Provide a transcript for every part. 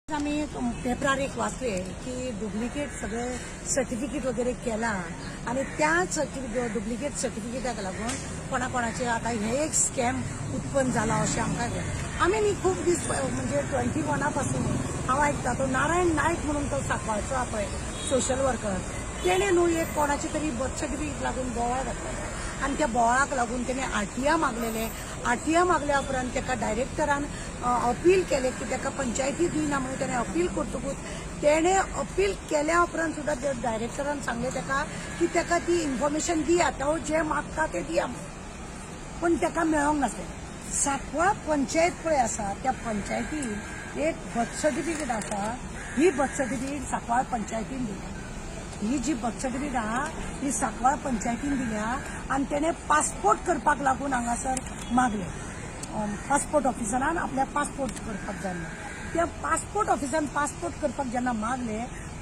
आम्ही पेपरार एक वाचले की डुप्लिकेट सगळे सर्टिफिकेट वगैरे केला आणि त्या डुप्लिकेट सर्टिफिकेटाक लागून कोणाकोणाचे आता हे एक स्कॅम उत्पन्न जाला अशें आमकां आमी न्ही खूब दीस म्हणजे 21 पासून हांव आयकता तो नारायण नायक म्हणून तो सांकवाळचो हा पळय सोशल वर्कर तेणे न्हू एक कोणाचे तरी बर्थ सर्टिफिकेट लागून बोवाळ घातलेलो आणि त्या बोवाळाक लागून तेणे आरटीआय मागलेले आरटीआय मागल्या उपरांत ताका डायरेक्टरान अपील केले की ताका पंचायती दिना म्हणून ताणें अपील करतकूच तेणे अपील केल्या उपरांत सुद्दां त्या डायरेक्टरान सांगलें ताका की ताका ती इन्फॉर्मेशन दिया तो जे मागता ते दिया पण ताका मेळोंक नासलें सांकवाळ पंचायत पळय आसा त्या पंचायतीन एक बर्थ सर्टिफिकेट आसा ही बर्थ सर्टिफिकेट सांकवाळ पंचायतीन दिल्या ही जी बर्थ सर्टिफिकेट आहा ही सांकवाळ पंचायतीन दिल्या आणि तेणे पासपोर्ट करपाक लागून हांगासर मागले पासपोर्ट ऑफिसरान आपल्या पासपोर्ट करपाक जाय त्या पासपोर्ट ऑफिसान पासपोर्ट करपाक जेन्ना मागले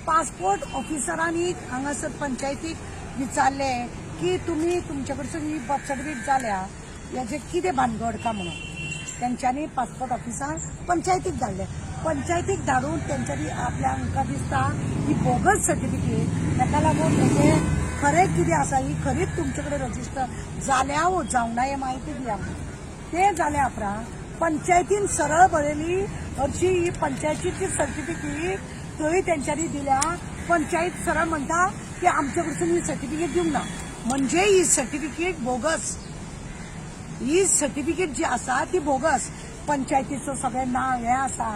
पासपोर्ट ऑफिसरांनी हांगासर पंचायतीक विचारले की तुमी तुमचे कडसून ही बर्थ सर्टिफिकेट जाल्या हेजे कितें भानगड का म्हणून तेंच्यांनी पासपोर्ट ऑफिसान पंचायतीक धाडले पंचायतीक धाडून तेंच्यांनी आपल्या आमकां दिसता ही बोगस सर्टिफिकेट ताका लागून हेजे खरें कितें आसा ही खरीच तुमचे कडेन रजिस्टर जाल्या वो जावं ना हें म्हायती दिया ते जाल्या उपरांत पंचायतीन सरळ बरयली हरशी ही पंचायतीची सर्टिफिकेट थंय तेंच्यांनी दिल्या पंचायत सरळ म्हणटा की आमचे कडसून ही सर्टिफिकेट दिवंक ना म्हणजे ही सर्टिफिकेट बोगस ही सर्टिफिकेट जी आसा ती बोगस पंचायतीचो सगळें नांव हें आसा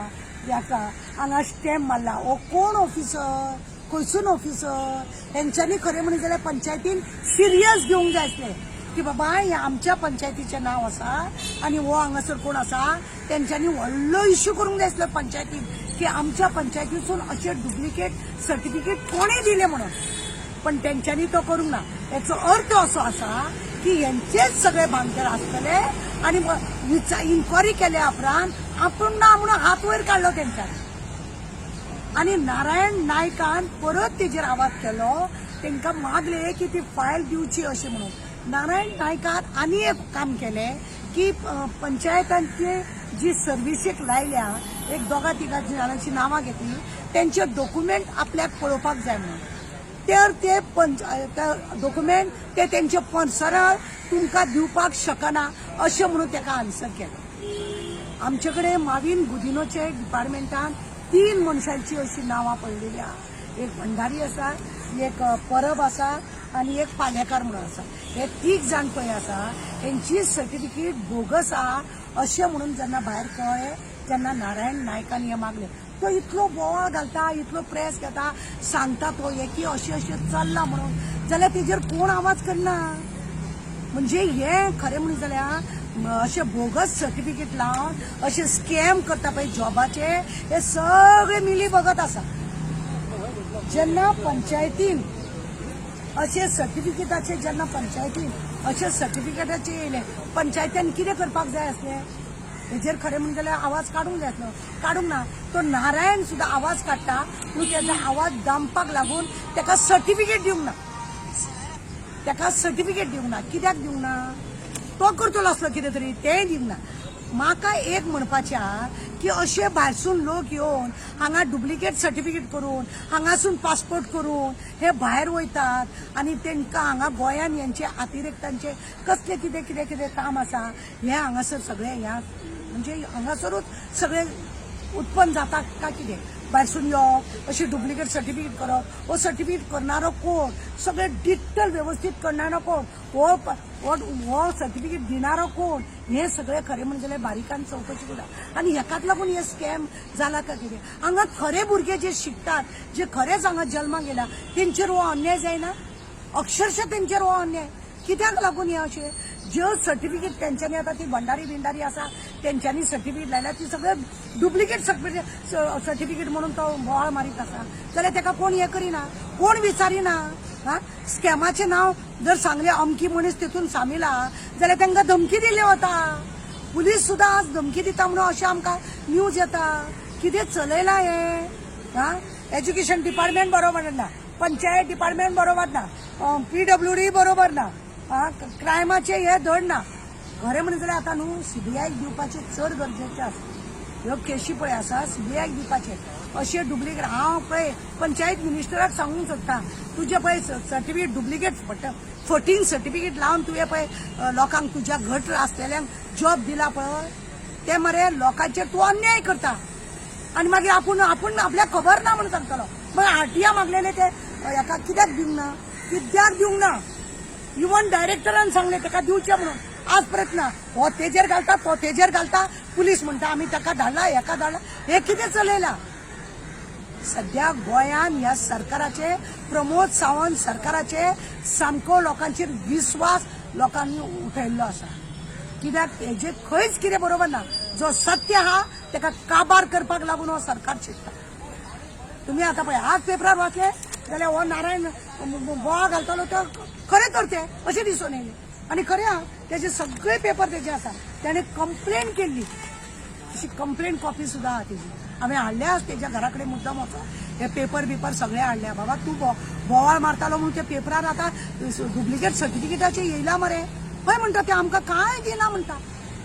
हें आसा हांगा स्टॅम्प मारला हो कोण ऑफिसर खंयसून ऑफिसर तेंच्यांनी खरें म्हणलें जाल्यार पंचायतीन सिरियस घेवंक जाय आसलें की बाबा हें आमच्या पंचायतीचें नांव आसा आनी हो हांगासर कोण आसा तेंच्यांनी व्हडलो इश्यू करूंक जाय आसलो पंचायतीन की आमच्या पंचायतीसून अशें डुप्लिकेट सर्टिफिकेट कोणें दिलें म्हणून पण तेंच्यांनी तो करूंक ना हेचो अर्थ असो आसा की हेंचेच सगळे भानगड आसतले आणि इन्क्वायरी केल्या उपरांत आपूण ना म्हणून हात वयर काडलो तेंच्यानी आणि नारायण नायकान परत तेजेर आवाज केलो तेंकां मागले की ती फायल दिवची अशें म्हणून नारायण नायकान आनी एक काम केलें की पंचायतांची जी सर्विसेक लायल्या एक दोगा तिगा जाणांची नांवां घेतली तेंचे डॉक्युमेंट आपल्याक पळोवपाक जाय म्हणून तर ते डॉक्युमेंट ते तेंचे सरळ तुमकां दिवपाक शकना अशें म्हणून ताका आन्सर केलो आमचे कडेन माविन गुदिनोचे डिपार्टमेंटान 3 मनशांची अशी नांवां पडलेली आहा एक भंडारी आसा एक परब आसा आनी एक पालेकार म्हणून आसा हे 3 जाण पळय आसा हेंची सर्टिफिकेट बोगस आहा अशें म्हणून जेन्ना भायर कळ्ळें तेन्ना नारायण नायकान हें मागलें तो इतलो बोवाळ घालता इतलो प्रेस घेता सांगता तो हे की अशें अशें चल्लां म्हणून जाल्यार तेजेर कोण आवाज करना म्हणजे हें खरें म्हणून जाल्यार अशें बोगस सर्टिफिकेट लावन अशें स्कॅम करता पळय जॉबाचे हे सगळे मिली बगत आसा जेन्ना पंचायतीन अशें सर्टिफिकेटाचे जेन्ना पंचायतीन अशें सर्टिफिकेटाचे येयले पंचायतीन कितें करपाक जाय आसलें हेजेर खरें म्हणून जाल्यार आवाज काडूंक जाय आसलो काडूंक ना तो नारायण सुद्दां आवाज काडटा पूण तेजो आवाज दामपाक लागून ताका सर्टिफिकेट दिवंक ना ताका सर्टिफिकेट दिवंक ना कित्याक दिवंक ना तो करतलो आसलो कितें तरी तेंय दिवंक ना म्हाका एक म्हणपाचें आहा की अशे भायरसून लोक येवन हांगा डुप्लिकेट सर्टिफिकेट करून हांगासून पासपोर्ट करून हे भायर वयतात आनी तेंकां हांगा गोंयान हेंचे अतिरिक्तांचे कसले कितें कितें कितें काम आसा हें हांगासर सगळें ह्या म्हणजे हांगासरूच सगळें उत्पन्न जाता काय कितें भायरसून येवप अशी डुप्लिकेट सर्टिफिकेट करप हो सर्टिफिकेट करणारो कोण सगळे डिटेल व्यवस्थित करणारो कोण हो सर्टिफिकेट दिणारो कोण हे सगळे खरें म्हणजे जाल्यार बारीकान चवकशी करता आनी हेकाच लागून हे स्कॅम जाला काय कितें हांगा खरे भुरगे जे शिकतात जे खरेच हांगा जल्माक येयला तेंचेर हो अन्याय जायना अक्षरशः तेंचेर हो अन्याय कित्याक लागून हे अशें ज्यो सर्टिफिकेट तेंच्यांनी आतां ती भंडारी बिंडारी आसा तेंच्यांनी सर्टिफिकेट लायल्या ती सगळे डुप्लिकेट सर्टिफिकेट म्हणून तो बोवाळ मारीत आसा जाल्यार ताका कोण हे करिना कोण विचारिना हा स्कॅमाचें नांव जर सांगलें अमकी मनीस तितून सामील आहा जाल्यार तांकां धमकी दिली वता पुलीस सुद्दां आज धमकी दिता म्हणून अशें आमकां न्यूज येता कितें चलयलां हें हा एज्युकेशन डिपार्टमेंट बरोबर ना पंचायत डिपार्टमेंट बरोबर ना PWD बरोबर ना क्रायमाचे हे धड ना खरें म्हणून जाल्यार आतां न्हू CBI दिवपाचें चड गरजेचें आसा ह्यो केशी पळय आसा सीबीआयक दिवपाचे अशे डुप्लिकेट हांव पळय पंचायत मिनिस्टराक सांगूंक सोदता तुजे पळय सर्टिफिकेट डुप्लिकेट फटींग सर्टिफिकेट लावन तुवें पळय लोकांक तुज्या घट आसलेल्यांक जॉब दिला पळय ते मरे लोकांचेर तूं अन्याय करता आनी मागीर आपूण आपल्याक खबर ना म्हणून सांगतलो मग आरटीआय मागलेले ते हेका कित्याक दिवंक ना इवन डायरेक्टरान सांगले ताका दिवचे म्हणून आज प्रयत्न हो तेजेर घालता तो तेजेर घालता पुलीस म्हणटा आमी ताका धाडला हेका धाडला हे कितें चलयला सध्या गोंयान ह्या सरकाराचे प्रमोद सावंत सरकाराचे सामको लोकांचेर विश्वास लोकांनी उठयल्लो आसा कित्याक हेजे खंयच कितें बरोबर ना जो सत्य आहा ताका काबार करपाक लागून हो सरकार चिंतता तुम्ही आता पळय आज पेपरार वाचले जाल्यार हो नारायण बोवा घालतालो तो खरें करते अशें दिसून येयलें आनी खरें आहा तेजे सगळे पेपर तेजे आसा ताणें कंप्लेन केल्ली अशी कंप्लेन कॉपी सुद्दां आहा तेजी हांवें हाडल्या तेज्या घरा कडेन मुद्दाम वचोन हे पेपर सगळे हाडल्या बाबा तूं बोवाळ मारतालो म्हणून ते पेपरार आतां डुप्लिकेट सर्टिफिकेटाचे येयला मरे हय म्हणटा ते आमकां कांय दिना म्हणटा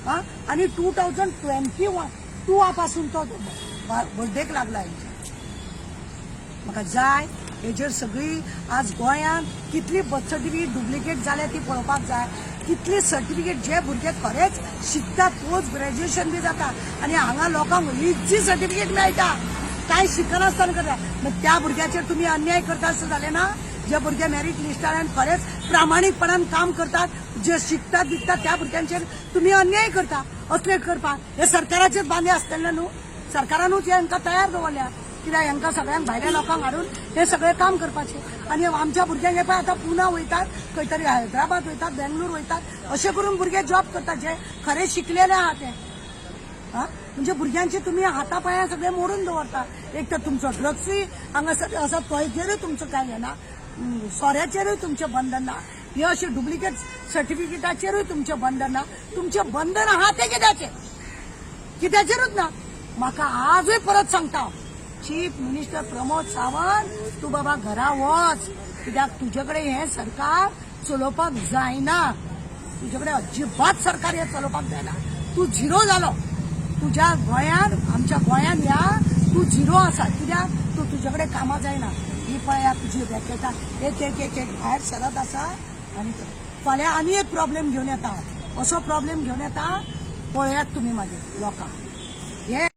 हा आनी 2021 पासून तो बर्थडेक लागला हेंच्या म्हाका जाय हेजेर सगळी आज गोंयांत कितली बर्थ सर्टिफिकेट डुप्लिकेट जाल्या ती पळोवपाक जाय कितली सर्टिफिकेट जे भुरगे खरेच शिकतात पोस्ट ग्रॅज्युएशन बी जाता आनी हांगा लोकांक इजी सर्टिफिकेट मेळटा कांय शिकनासतना करता मग त्या भुरग्याचेर तुमी अन्याय करता अशें जालें ना जे भुरगे मेरीट लिस्टार खरेच प्रामाणीकपणान काम करतात जे शिकतात दिसतात त्या भुरग्यांचेर तुमी अन्याय करता असले करपाक हे सरकाराचेर बांदे आसतले न्हू सरकारानूच हांकां तयार दवरल्या कित्याक हांकां सगळ्यांक भायल्या लोकांक हाडून हे सगळे काम करपाचे आनी आमच्या भुरग्यांक हे पळय आतां पुना वयतात खंय तरी हैदराबाद वयतात बेंगळूर वयतात अशें करून भुरगे जॉब करतात जे खरे शिकलेले आहा ते म्हणजे भुरग्यांचे तुम्ही हातापाया सगळे मोडून दवरता एक तर तुमचो ड्रग्सूय हांगासर आसा तोयचेरूय तुमचं काय घेना सोऱ्याचेरूय तुमचें बंधन ना हे अशें डुप्लिकेट सर्टिफिकेटाचेरूय तुमचें बंधन ना तुमचें बंधन आहा ते कित्याचेरूच ना म्हाका आजूय परत सांगता चीफ मिनिस्टर प्रमोद सावंत तू बाबा घरा वच कित्याक तुजे कडेन हें सरकार चलोवपाक जायना तुजे कडेन अजिबात सरकार हें चलोवपाक जायना तू झिरो जालो तुज्या गोंयान आमच्या गोंयान ह्या तू झिरो आसा कित्याक तू तुजे कडेन कामां जायना ही पळया तुजी रॅकेटां एक भायर सरत आसा आनी फाल्यां आनी एक प्रॉब्लेम घेवन येता असो प्रॉब्लेम घेवन येता पळयात तुमी मागीर लोकांक हे